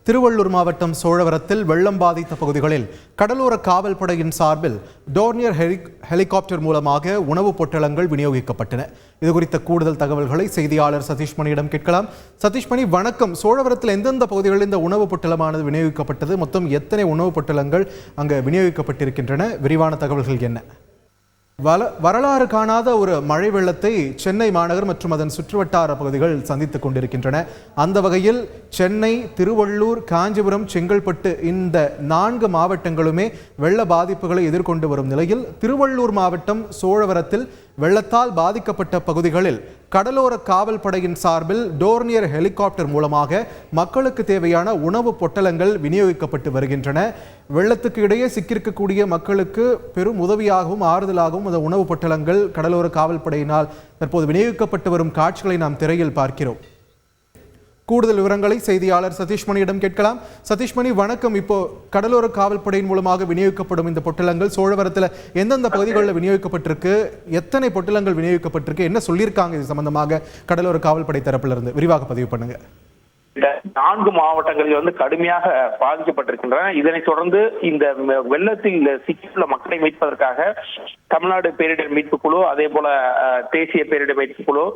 திருவள்ளூர் மாவட்டம் சோழவரத்தில் வெள்ளம் பாதித்த பகுதிகளில் கடலோர காவல் படையின் சார்பில் டோர்னியர் ஹெலிகாப்டர் மூலமாக உணவுப் பொட்டலங்கள் விநியோகிக்கப்பட்டன. இதுகுறித்த கூடுதல் தகவல்களை செய்தியாளர் சதீஷ்மணியிடம் கேட்கலாம். சதீஷ்மணி, வணக்கம். சோழவரத்தில் எந்தெந்த பகுதிகளில் இந்த உணவுப் பொட்டலமானது விநியோகிக்கப்பட்டது? மொத்தம் எத்தனை உணவுப் பொட்டலங்கள் அங்கு விநியோகிக்கப்பட்டிருக்கின்றன? விரிவான தகவல்கள் என்ன? வரலாறு காணாத ஒரு மழை வெள்ளத்தை சென்னை மாநகர் மற்றும் அதன் சுற்றுவட்டார பகுதிகள் சந்தித்துக் கொண்டிருக்கின்றன. அந்த வகையில் சென்னை, திருவள்ளூர், காஞ்சிபுரம், செங்கல்பட்டு இந்த 4 மாவட்டங்களுமே வெள்ள பாதிப்புகளை எதிர்கொண்டு வரும் நிலையில் திருவள்ளூர் மாவட்டம் சோழவரத்தில் வெள்ளத்தால் பாதிக்கப்பட்ட பகுதிகளில் கடலோர காவல் படையின் சார்பில் டோர்னியர் ஹெலிகாப்டர் மூலமாக மக்களுக்கு தேவையான உணவு பொட்டலங்கள் விநியோகிக்கப்பட்டு வருகின்றன. வெள்ளத்துக்கு இடையே சிக்கியிருக்கக்கூடிய மக்களுக்கு பெரும் உதவியாகவும் ஆறுதலாகவும் அந்த உணவு பொட்டலங்கள் கடலோர காவல் படையினால் தற்போது விநியோகிக்கப்பட்டு வரும் காட்சிகளை நாம் திரையில் பார்க்கிறோம். கூடுதல் விவரங்களை செய்தியாளர் சதீஷ்மணியிடம் கேட்கலாம். சதீஷ்மணி, வணக்கம். இப்போ கடலோர காவல் படையின் மூலமாக விநியோகிக்கப்படும் இந்த பொட்டலங்கள் சோழவரத்தில் எந்தெந்த பகுதிகளில் விநியோகிக்கப்பட்டிருக்கு, எத்தனை பொட்டலங்கள் விநியோகிக்கப்பட்டிருக்கு, என்ன சொல்லியிருக்காங்க இது சம்பந்தமாக கடலோர காவல் படை தரப்பிலிருந்து? விரிவாக பதிவு பண்ணுங்க. 4 மாவட்டங்களில் கடுமையாக பாதிக்கப்பட்டிருக்கின்றன. இதனைத் தொடர்ந்து இந்த வெள்ளத்தில் சிக்கியுள்ள மக்களை மீட்பதற்காக தமிழ்நாடு பேரிடர் மீட்பு குழு, அதே போல தேசிய பேரிடர் மீட்பு குழு,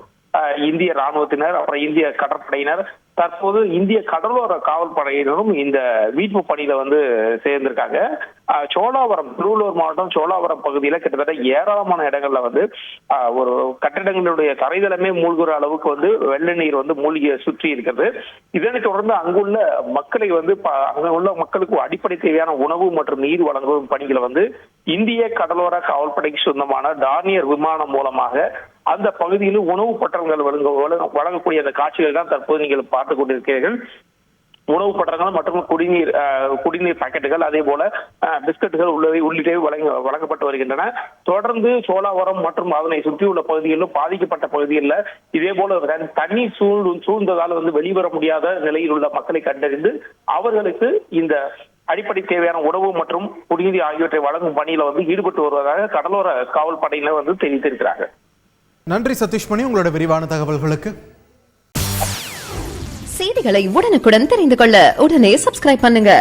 இந்திய ராணுவத்தினர், அப்புறம் இந்திய கடற்படையினர், தற்போது இந்திய கடலோர காவல் படையினரும் இந்த மீட்பு பணியில சேர்ந்திருக்காங்க. சோழாவரம், திருவள்ளூர் மாவட்டம் சோழாவரம் பகுதியில கிட்டத்தட்ட ஏராளமான இடங்கள்ல ஒரு கட்டிடங்களுடைய தரைதளமே மூழ்கிற அளவுக்கு வெள்ள நீர் மூழ்கி சுற்றி இருக்கிறது. இதனைத் தொடர்ந்து அங்குள்ள மக்களை அங்க உள்ள மக்களுக்கு அடிப்படை தேவையான உணவு மற்றும் நீர் வழங்கும் பணிகளை இந்திய கடலோர காவல் படைக்கு சொந்தமான டார்னியர் விமானம் மூலமாக அந்த பகுதியில் உணவு பட்டங்கள் வழங்கக்கூடிய அந்த காட்சிகள் தான் தற்போது நீங்கள் பார்த்துக் கொண்டிருக்கிறீர்கள். உணவு பட்டங்கள் மற்றும் குடிநீர் பாக்கெட்டுகள், அதே போல பிஸ்கட்டுகள் உள்ளிட்டவை வழங்கப்பட்டு வருகின்றன. தொடர்ந்து சோழாவரம் மற்றும் அதனை சுற்றியுள்ள பகுதிகளிலும் பாதிக்கப்பட்ட பகுதிகளில் இதே போல தண்ணீர் சூழ்ந்ததால் வெளிவர முடியாத நிலையில் உள்ள மக்களை கண்டறிந்து அவர்களுக்கு இந்த அடிப்படை தேவையான உணவு மற்றும் குடிநீர் ஆகியவற்றை வழங்கும் பணியில ஈடுபட்டு வருவதாக கடலோர காவல் படையினர் தெரிவித்திருக்கிறாங்க. நன்றி சதீஷ்மணி, உங்களோட விரிவான தகவல்களுக்கு. செய்திகளை உடனுக்குடன் தெரிந்து கொள்ள உடனே சப்ஸ்கிரைப் பண்ணுங்க.